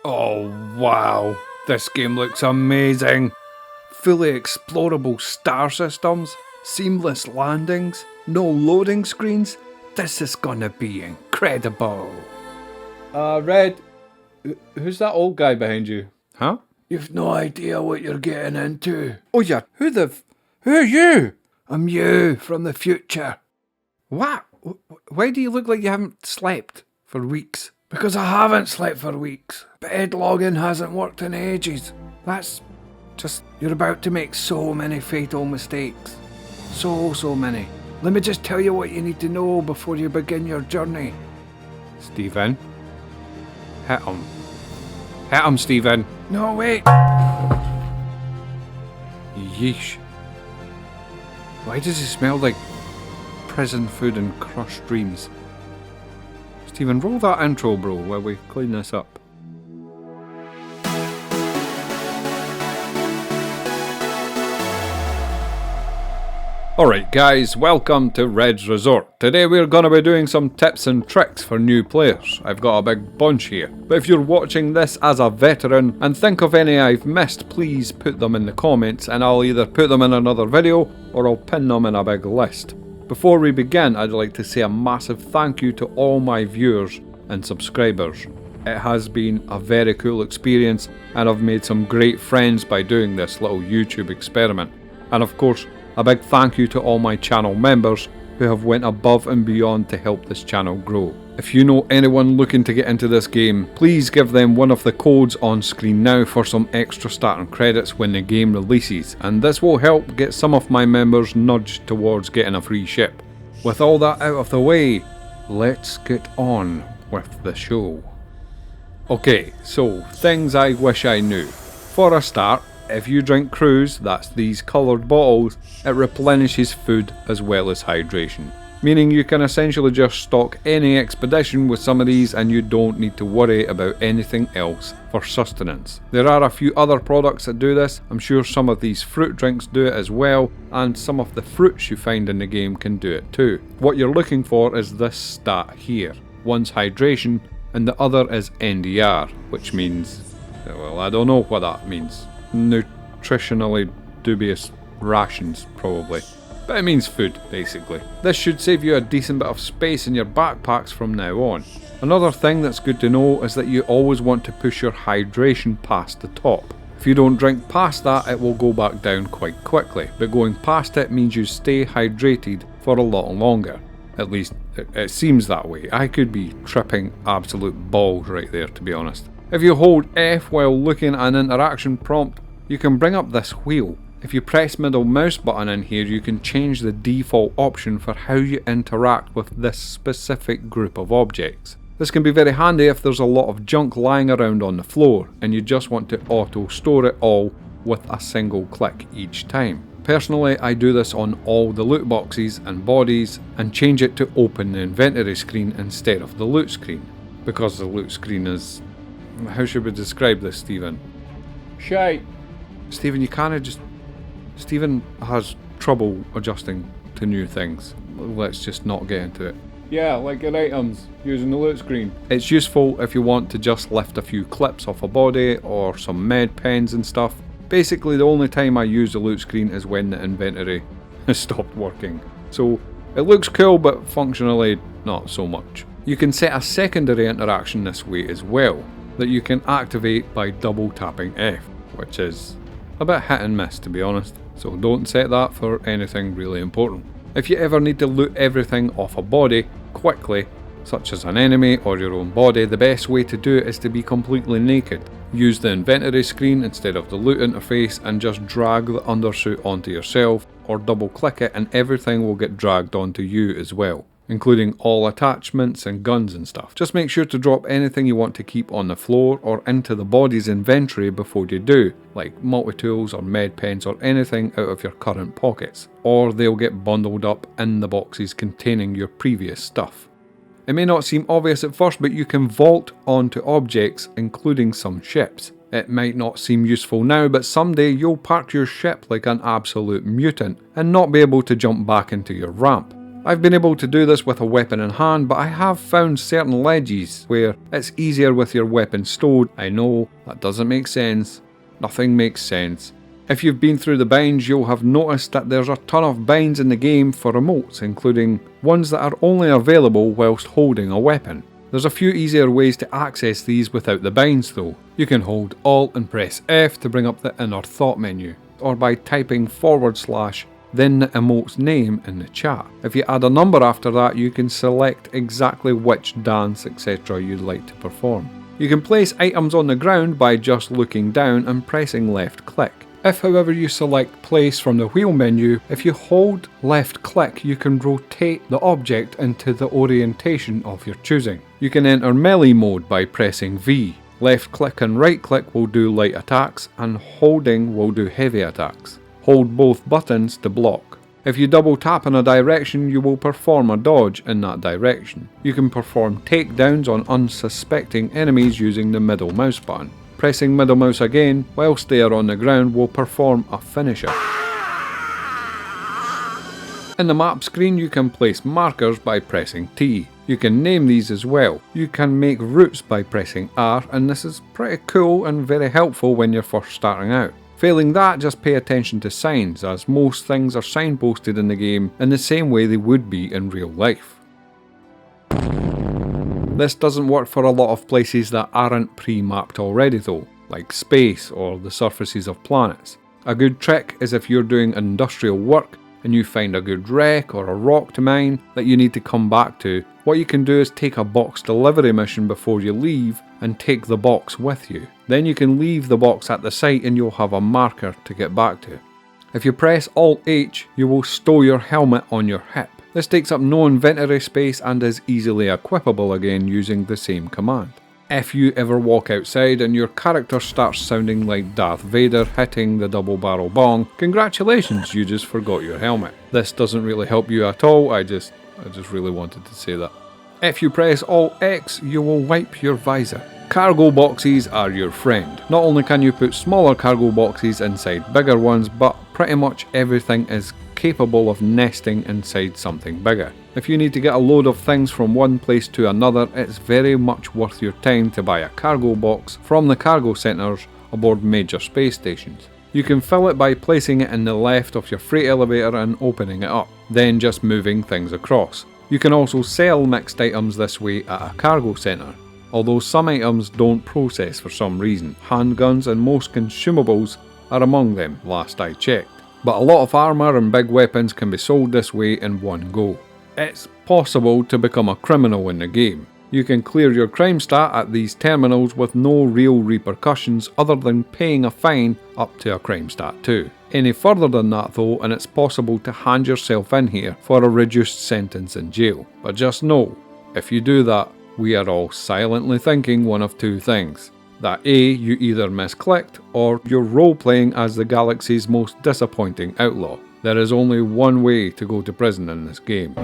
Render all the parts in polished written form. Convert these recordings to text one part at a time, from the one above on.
Oh wow, this game looks amazing. Fully explorable star systems, seamless landings, no loading screens. This is gonna be incredible. Red, who's that old guy behind you? Huh? You've no idea what you're getting into. Oh yeah, who are you? I'm you from the future. What? Why do you look like you haven't slept for weeks? Because I haven't slept for weeks. Bed logging hasn't worked in ages. That's just, you're about to make so many fatal mistakes. So many. Let me just tell you what you need to know before you begin your journey. Stephen? Hit him. Hit him, Stephen. No, wait. Yeesh. Why does he smell like prison food and crushed dreams? Stephen, roll that intro, bro, while we clean this up. Alright guys, welcome to redsresort. Today we're going to be doing some tips and tricks for new players. I've got a big bunch here. But if you're watching this as a veteran and think of any I've missed, please put them in the comments and I'll either put them in another video or I'll pin them in a big list. Before we begin, I'd like to say a massive thank you to all my viewers and subscribers. It has been a very cool experience and I've made some great friends by doing this little YouTube experiment. And of course, a big thank you to all my channel members who have went above and beyond to help this channel grow. If you know anyone looking to get into this game, please give them one of the codes on screen now for some extra starting credits when the game releases, and this will help get some of my members nudged towards getting a free ship. With all that out of the way, let's get on with the show. Okay, so things I wish I knew. For a start, if you drink cruise, that's these coloured bottles, it replenishes food as well as hydration. Meaning you can essentially just stock any expedition with some of these and you don't need to worry about anything else for sustenance. There are a few other products that do this. I'm sure some of these fruit drinks do it as well, and some of the fruits you find in the game can do it too. What you're looking for is this stat here. One's hydration and the other is NDR, which means, well, I don't know what that means. Nutritionally dubious rations, probably. But it means food, basically. This should save you a decent bit of space in your backpacks from now on. Another thing that's good to know is that you always want to push your hydration past the top. If you don't drink past that, it will go back down quite quickly, but going past it means you stay hydrated for a lot longer. At least, it seems that way. I could be tripping absolute balls right there, to be honest. If you hold F while looking at an interaction prompt, you can bring up this wheel. If you press middle mouse button in here, you can change the default option for how you interact with this specific group of objects. This can be very handy if there's a lot of junk lying around on the floor and you just want to auto store it all with a single click each time. Personally, I do this on all the loot boxes and bodies and change it to open the inventory screen instead of the loot screen, because the loot screen is... how should we describe this, Stephen? Shite. Stephen, you can't just... Stephen has trouble adjusting to new things. Let's just not get into it. Yeah, like your items, using the loot screen. It's useful if you want to just lift a few clips off a body or some med pens and stuff. Basically, the only time I use the loot screen is when the inventory has stopped working. So, it looks cool, but functionally not so much. You can set a secondary interaction this way as well, that you can activate by double tapping F, which is a bit hit and miss, to be honest, so don't set that for anything really important. If you ever need to loot everything off a body quickly, such as an enemy or your own body, the best way to do it is to be completely naked. Use the inventory screen instead of the loot interface and just drag the undersuit onto yourself, or double click it and everything will get dragged onto you as well, including all attachments and guns and stuff. Just make sure to drop anything you want to keep on the floor or into the body's inventory before you do, like multi-tools or med pens or anything out of your current pockets, or they'll get bundled up in the boxes containing your previous stuff. It may not seem obvious at first, but you can vault onto objects, including some ships. It might not seem useful now, but someday you'll park your ship like an absolute mutant and not be able to jump back into your ramp. I've been able to do this with a weapon in hand, but I have found certain ledges where it's easier with your weapon stowed. I know, that doesn't make sense. Nothing makes sense. If you've been through the binds, you'll have noticed that there's a ton of binds in the game for emotes, including ones that are only available whilst holding a weapon. There's a few easier ways to access these without the binds though. You can hold Alt and press F to bring up the inner thought menu, or by typing / then the emote's name in the chat. If you add a number after that, you can select exactly which dance etc. you'd like to perform. You can place items on the ground by just looking down and pressing left click. If however you select place from the wheel menu, if you hold left click you can rotate the object into the orientation of your choosing. You can enter melee mode by pressing V. Left click and right click will do light attacks and holding will do heavy attacks. Hold both buttons to block. If you double tap in a direction, you will perform a dodge in that direction. You can perform takedowns on unsuspecting enemies using the middle mouse button. Pressing middle mouse again whilst they are on the ground will perform a finisher. In the map screen you can place markers by pressing T. You can name these as well. You can make routes by pressing R, and this is pretty cool and very helpful when you're first starting out. Failing that, just pay attention to signs, as most things are signposted in the game in the same way they would be in real life. This doesn't work for a lot of places that aren't pre-mapped already though, like space or the surfaces of planets. A good trick is if you're doing industrial work and you find a good wreck or a rock to mine that you need to come back to, what you can do is take a box delivery mission before you leave and take the box with you. Then you can leave the box at the site and you'll have a marker to get back to. If you press Alt H, you will stow your helmet on your hip. This takes up no inventory space and is easily equipable again using the same command. If you ever walk outside and your character starts sounding like Darth Vader hitting the double barrel bong, congratulations, you just forgot your helmet. This doesn't really help you at all, I just really wanted to say that. If you press Alt X, you will wipe your visor. Cargo boxes are your friend. Not only can you put smaller cargo boxes inside bigger ones, but pretty much everything is capable of nesting inside something bigger. If you need to get a load of things from one place to another, it's very much worth your time to buy a cargo box from the cargo centres aboard major space stations. You can fill it by placing it in the left of your freight elevator and opening it up, then just moving things across. You can also sell mixed items this way at a cargo centre, although some items don't process for some reason. Handguns and most consumables are among them, last I checked. But a lot of armour and big weapons can be sold this way in one go. It's possible to become a criminal in the game. You can clear your crime stat at these terminals with no real repercussions other than paying a fine up to a crime stat 2. Any further than that though, and it's possible to hand yourself in here for a reduced sentence in jail. But just know, if you do that, we are all silently thinking one of two things. That A, you either misclicked, or you're role-playing as the galaxy's most disappointing outlaw. There is only one way to go to prison in this game.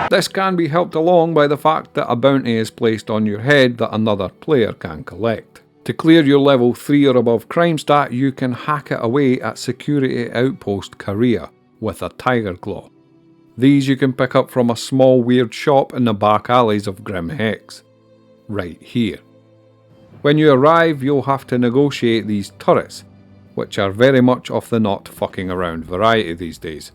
This can be helped along by the fact that a bounty is placed on your head that another player can collect. To clear your level 3 or above crime stat, you can hack it away at Security Outpost Korea with a tiger claw. These you can pick up from a small weird shop in the back alleys of Grim Hex. Right here. When you arrive, you'll have to negotiate these turrets, which are very much of the not fucking around variety these days,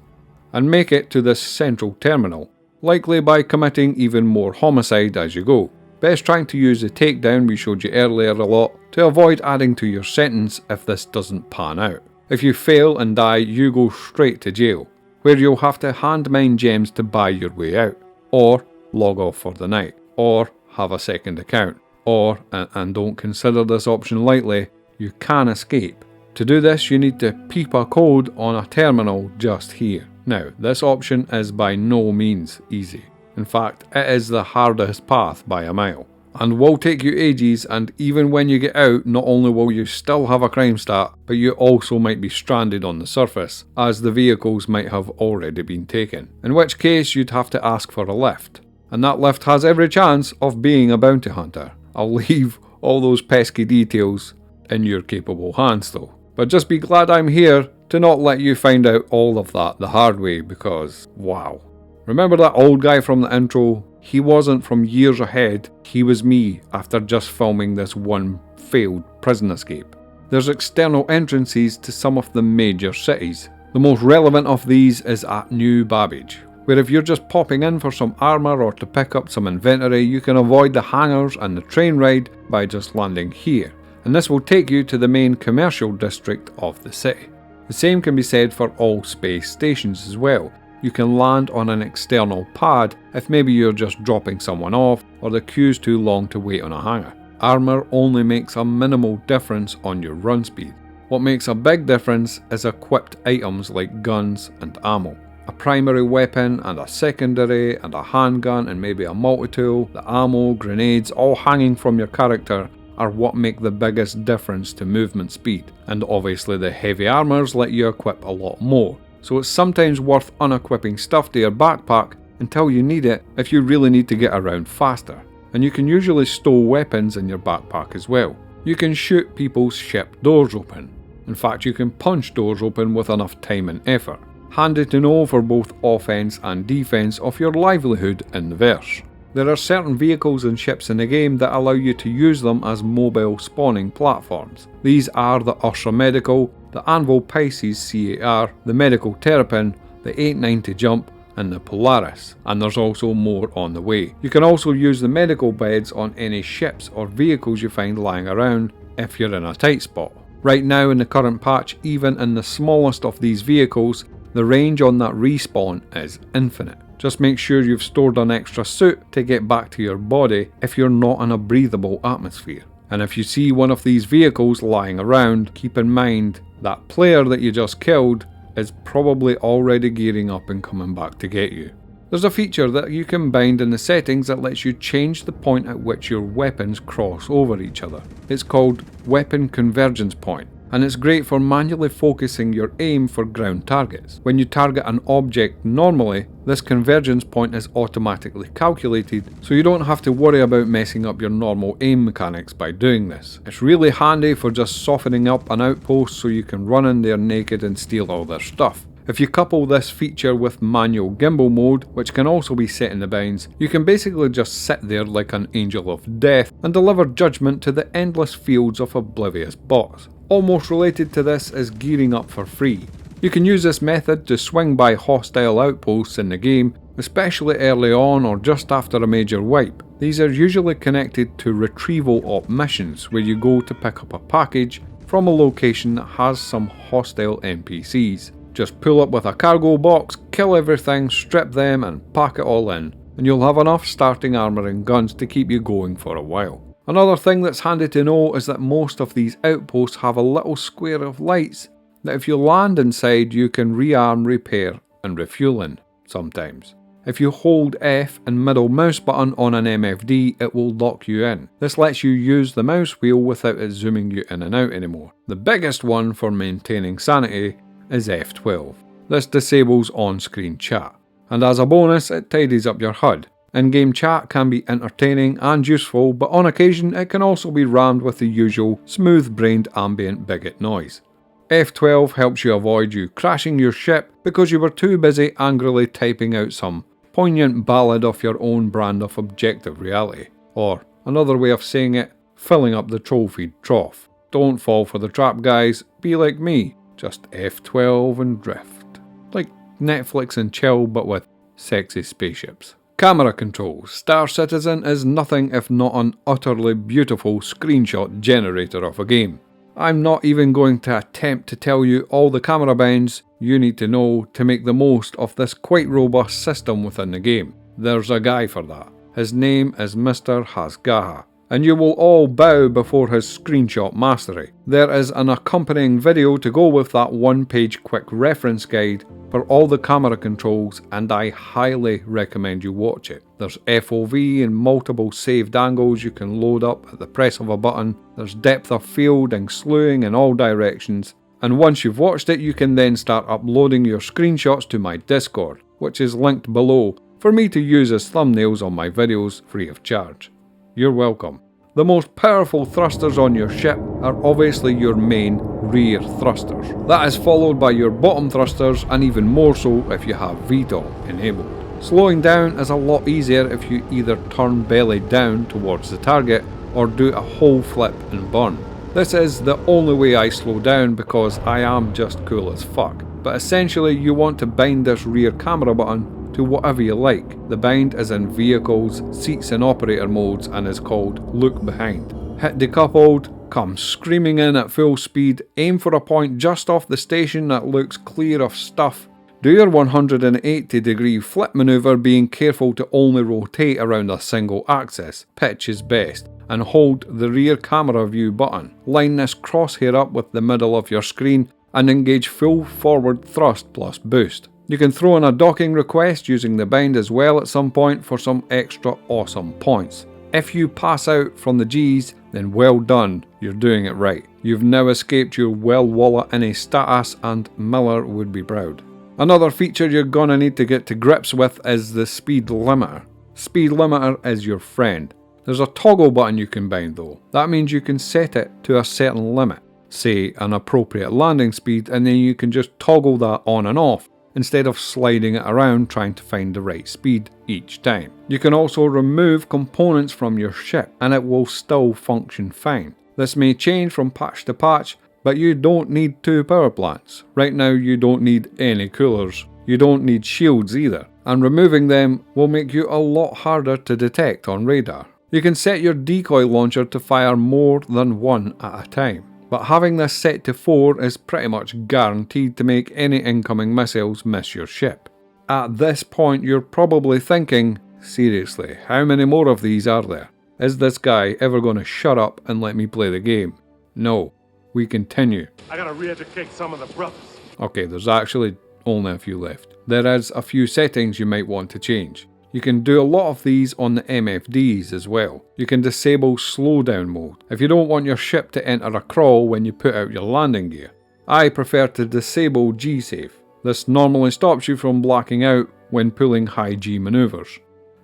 and make it to this central terminal, likely by committing even more homicide as you go. Best trying to use the takedown we showed you earlier a lot to avoid adding to your sentence if this doesn't pan out. If you fail and die, you go straight to jail, where you'll have to hand mine gems to buy your way out, or log off for the night, or have a second account, or, and don't consider this option lightly, you can escape. To do this you need to peep a code on a terminal just here. Now, this option is by no means easy. In fact, it is the hardest path by a mile, and will take you ages, and even when you get out, not only will you still have a crime stat, but you also might be stranded on the surface, as the vehicles might have already been taken, in which case you'd have to ask for a lift. And that lift has every chance of being a bounty hunter. I'll leave all those pesky details in your capable hands though. But just be glad I'm here to not let you find out all of that the hard way, because wow. Remember that old guy from the intro? He wasn't from years ahead, he was me after just filming this one failed prison escape. There's external entrances to some of the major cities. The most relevant of these is at New Babbage, where if you're just popping in for some armour or to pick up some inventory, you can avoid the hangars and the train ride by just landing here, and this will take you to the main commercial district of the city. The same can be said for all space stations as well. You can land on an external pad if maybe you're just dropping someone off or the queue's too long to wait on a hangar. Armour only makes a minimal difference on your run speed. What makes a big difference is equipped items like guns and ammo. A primary weapon and a secondary and a handgun and maybe a multi-tool, the ammo, grenades all hanging from your character are what make the biggest difference to movement speed, and obviously the heavy armours let you equip a lot more, so it's sometimes worth unequipping stuff to your backpack until you need it if you really need to get around faster. And you can usually stow weapons in your backpack as well. You can shoot people's ship doors open. In fact, you can punch doors open with enough time and effort. Handy to know for both offense and defense of your livelihood in the verse. There are certain vehicles and ships in the game that allow you to use them as mobile spawning platforms. These are the Ursa Medical, the Anvil Pisces CAR, the Medical Terrapin, the 890 Jump, and the Polaris, and there's also more on the way. You can also use the medical beds on any ships or vehicles you find lying around if you're in a tight spot. Right now in the current patch, even in the smallest of these vehicles, the range on that respawn is infinite. Just make sure you've stored an extra suit to get back to your body if you're not in a breathable atmosphere. And if you see one of these vehicles lying around, keep in mind that player that you just killed is probably already gearing up and coming back to get you. There's a feature that you can bind in the settings that lets you change the point at which your weapons cross over each other. It's called Weapon Convergence Point, and it's great for manually focusing your aim for ground targets. When you target an object normally, this convergence point is automatically calculated, so you don't have to worry about messing up your normal aim mechanics by doing this. It's really handy for just softening up an outpost so you can run in there naked and steal all their stuff. If you couple this feature with manual gimbal mode, which can also be set in the binds, you can basically just sit there like an angel of death and deliver judgment to the endless fields of oblivious bots. Almost related to this is gearing up for free. You can use this method to swing by hostile outposts in the game, especially early on or just after a major wipe. These are usually connected to retrieval op missions, where you go to pick up a package from a location that has some hostile NPCs. Just pull up with a cargo box, kill everything, strip them and pack it all in, and you'll have enough starting armour and guns to keep you going for a while. Another thing that's handy to know is that most of these outposts have a little square of lights that if you land inside you can rearm, repair and refuel in sometimes. If you hold F and middle mouse button on an MFD, it will lock you in. This lets you use the mouse wheel without it zooming you in and out anymore. The biggest one for maintaining sanity is F12. This disables on-screen chat, and as a bonus it tidies up your HUD. In-game chat can be entertaining and useful, but on occasion it can also be rammed with the usual smooth-brained ambient bigot noise. F12 helps you avoid you crashing your ship because you were too busy angrily typing out some poignant ballad of your own brand of objective reality. Or, another way of saying it, filling up the troll feed trough. Don't fall for the trap, guys, be like me. Just F12 and drift. Like Netflix and chill, but with sexy spaceships. Camera controls. Star Citizen is nothing if not an utterly beautiful screenshot generator of a game. I'm not even going to attempt to tell you all the camera binds you need to know to make the most of this quite robust system within the game. There's a guy for that. His name is Mr. Hasgaha, and you will all bow before his screenshot mastery. There is an accompanying video to go with that one-page quick reference guide for all the camera controls, and I highly recommend you watch it. There's FOV and multiple saved angles you can load up at the press of a button. There's depth of field and slewing in all directions. And once you've watched it, you can then start uploading your screenshots to my Discord, which is linked below, for me to use as thumbnails on my videos free of charge. You're welcome. The most powerful thrusters on your ship are obviously your main rear thrusters. That is followed by your bottom thrusters, and even more so if you have VTOL enabled. Slowing down is a lot easier if you either turn belly down towards the target or do a whole flip and burn. This is the only way I slow down because I am just cool as fuck. But essentially you want to bind this rear camera button to whatever you like. The bind is in vehicles, seats and operator modes and is called look behind. Hit decoupled, come screaming in at full speed, aim for a point just off the station that looks clear of stuff. Do your 180-degree flip maneuver, being careful to only rotate around a single axis, pitch is best, and hold the rear camera view button. Line this crosshair up with the middle of your screen and engage full forward thrust plus boost. You can throw in a docking request using the bind as well at some point for some extra awesome points. If you pass out from the G's, then well done, you're doing it right. You've now escaped your well wallet in a status and Miller would be proud. Another feature you're gonna need to get to grips with is the speed limiter. Speed limiter is your friend. There's a toggle button you can bind though. That means you can set it to a certain limit, say an appropriate landing speed, and then you can just toggle that on and off instead of sliding it around trying to find the right speed each time. You can also remove components from your ship and it will still function fine. This may change from patch to patch, but you don't need 2 power plants. Right now you don't need any coolers. You don't need shields either, and removing them will make you a lot harder to detect on radar. You can set your decoy launcher to fire more than one at a time, but having this set to 4 is pretty much guaranteed to make any incoming missiles miss your ship. At this point you're probably thinking, seriously, how many more of these are there? Is this guy ever going to shut up and let me play the game? No. We continue. I gotta re-educate some of the brothers. Okay, there's actually only a few left. There is a few settings you might want to change. You can do a lot of these on the MFDs as well. You can disable slowdown mode if you don't want your ship to enter a crawl when you put out your landing gear. I prefer to disable G-Safe. This normally stops you from blacking out when pulling high G maneuvers.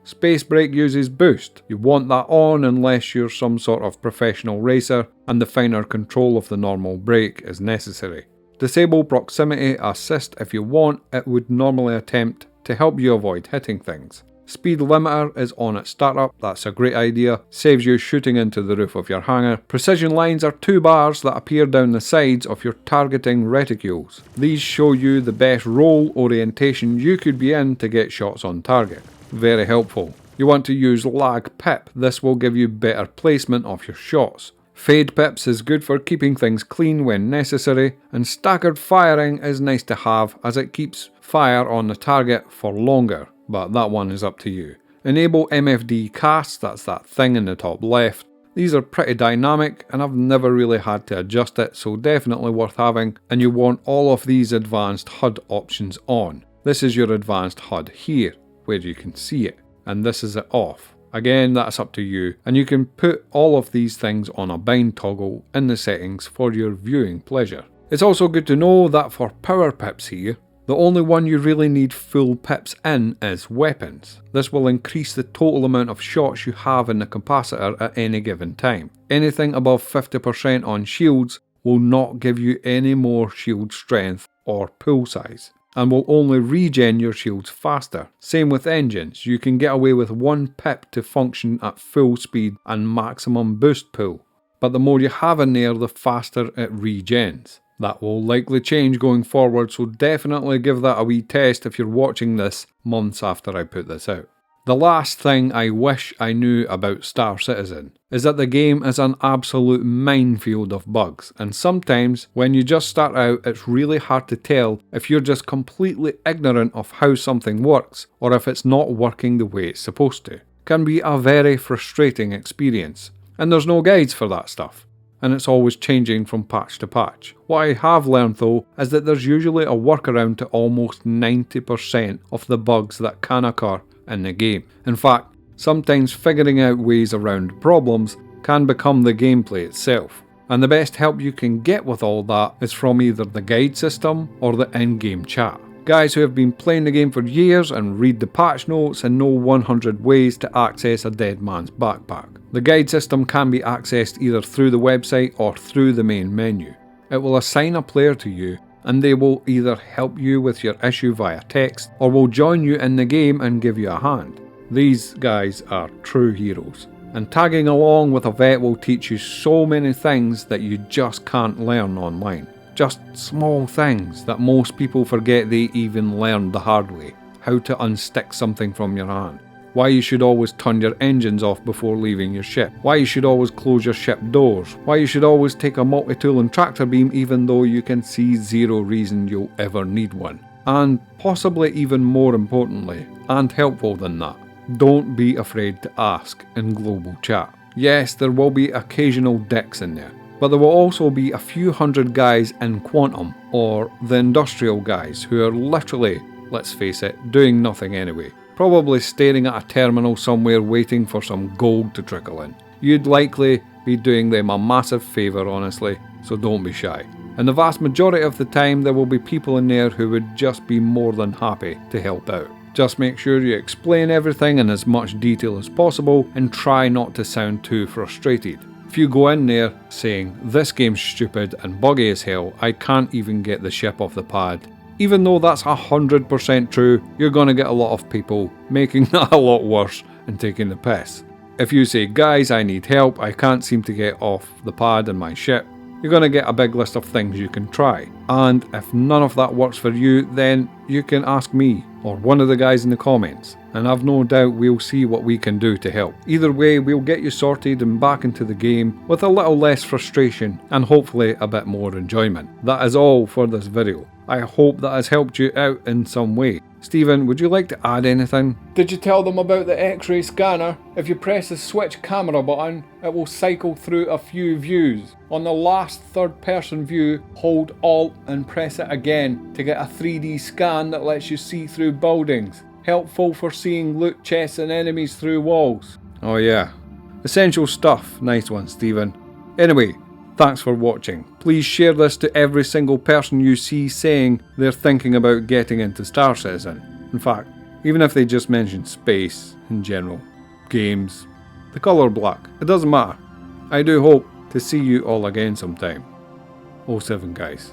Space brake uses boost. You want that on unless you're some sort of professional racer and the finer control of the normal brake is necessary. Disable proximity assist if you want. It would normally attempt to help you avoid hitting things. Speed limiter is on at startup. That's a great idea. Saves you shooting into the roof of your hangar. Precision lines are 2 bars that appear down the sides of your targeting reticules. These show you the best roll orientation you could be in to get shots on target. Very helpful. You want to use lag pip. This will give you better placement of your shots. Fade pips is good for keeping things clean when necessary, and staggered firing is nice to have as it keeps fire on the target for longer, but that one is up to you. Enable MFD casts, that's that thing in the top left. These are pretty dynamic and I've never really had to adjust it, so definitely worth having, and you want all of these advanced HUD options on. This is your advanced HUD here, where you can see it, and this is it off. Again, that's up to you, and you can put all of these things on a bind toggle in the settings for your viewing pleasure. It's also good to know that for power pips here, the only one you really need full pips in is weapons. This will increase the total amount of shots you have in the capacitor at any given time. Anything above 50% on shields will not give you any more shield strength or pull size, and will only regen your shields faster. Same with engines, you can get away with 1 pip to function at full speed and maximum boost pull, but the more you have in there, the faster it regens. That will likely change going forward, so definitely give that a wee test if you're watching this months after I put this out. The last thing I wish I knew about Star Citizen is that the game is an absolute minefield of bugs, and sometimes when you just start out it's really hard to tell if you're just completely ignorant of how something works or if it's not working the way it's supposed to. It can be a very frustrating experience, and there's no guides for that stuff, and it's always changing from patch to patch. What I have learned though is that there's usually a workaround to almost 90% of the bugs that can occur in the game. In fact, sometimes figuring out ways around problems can become the gameplay itself, and the best help you can get with all that is from either the guide system or the in-game chat. Guys who have been playing the game for years and read the patch notes and know 100 ways to access a dead man's backpack. The guide system can be accessed either through the website or through the main menu. It will assign a player to you, and they will either help you with your issue via text or will join you in the game and give you a hand. These guys are true heroes, and tagging along with a vet will teach you so many things that you just can't learn online. Just small things that most people forget they even learned the hard way. How to unstick something from your hand. Why you should always turn your engines off before leaving your ship. Why you should always close your ship doors. Why you should always take a multi-tool and tractor beam even though you can see zero reason you'll ever need one. And possibly even more importantly, and helpful than that, don't be afraid to ask in global chat. Yes, there will be occasional dicks in there, but there will also be a few hundred guys in Quantum, or the industrial guys, who are literally, let's face it, doing nothing anyway. Probably staring at a terminal somewhere waiting for some gold to trickle in. You'd likely be doing them a massive favour, honestly, so don't be shy. And the vast majority of the time there will be people in there who would just be more than happy to help out. Just make sure you explain everything in as much detail as possible and try not to sound too frustrated. If you go in there saying, "This game's stupid and buggy as hell, I can't even get the ship off the pad," even though that's 100% true, you're going to get a lot of people making that a lot worse and taking the piss. If you say, "Guys, I need help, I can't seem to get off the pad in my ship," you're going to get a big list of things you can try. And if none of that works for you, then you can ask me or one of the guys in the comments, and I've no doubt we'll see what we can do to help. Either way, we'll get you sorted and back into the game with a little less frustration and hopefully a bit more enjoyment. That is all for this video. I hope that has helped you out in some way. Stephen, would you like to add anything? Did you tell them about the X-ray scanner? If you press the switch camera button, it will cycle through a few views. On the last third person view, hold Alt and press it again to get a 3D scan that lets you see through buildings. Helpful for seeing loot chests and enemies through walls. Oh yeah, essential stuff. Nice one, Stephen. Anyway, thanks for watching. Please share this to every single person you see saying they're thinking about getting into Star Citizen. In fact, even if they just mention space in general, games, the colour black, it doesn't matter. I do hope to see you all again sometime. 07 guys.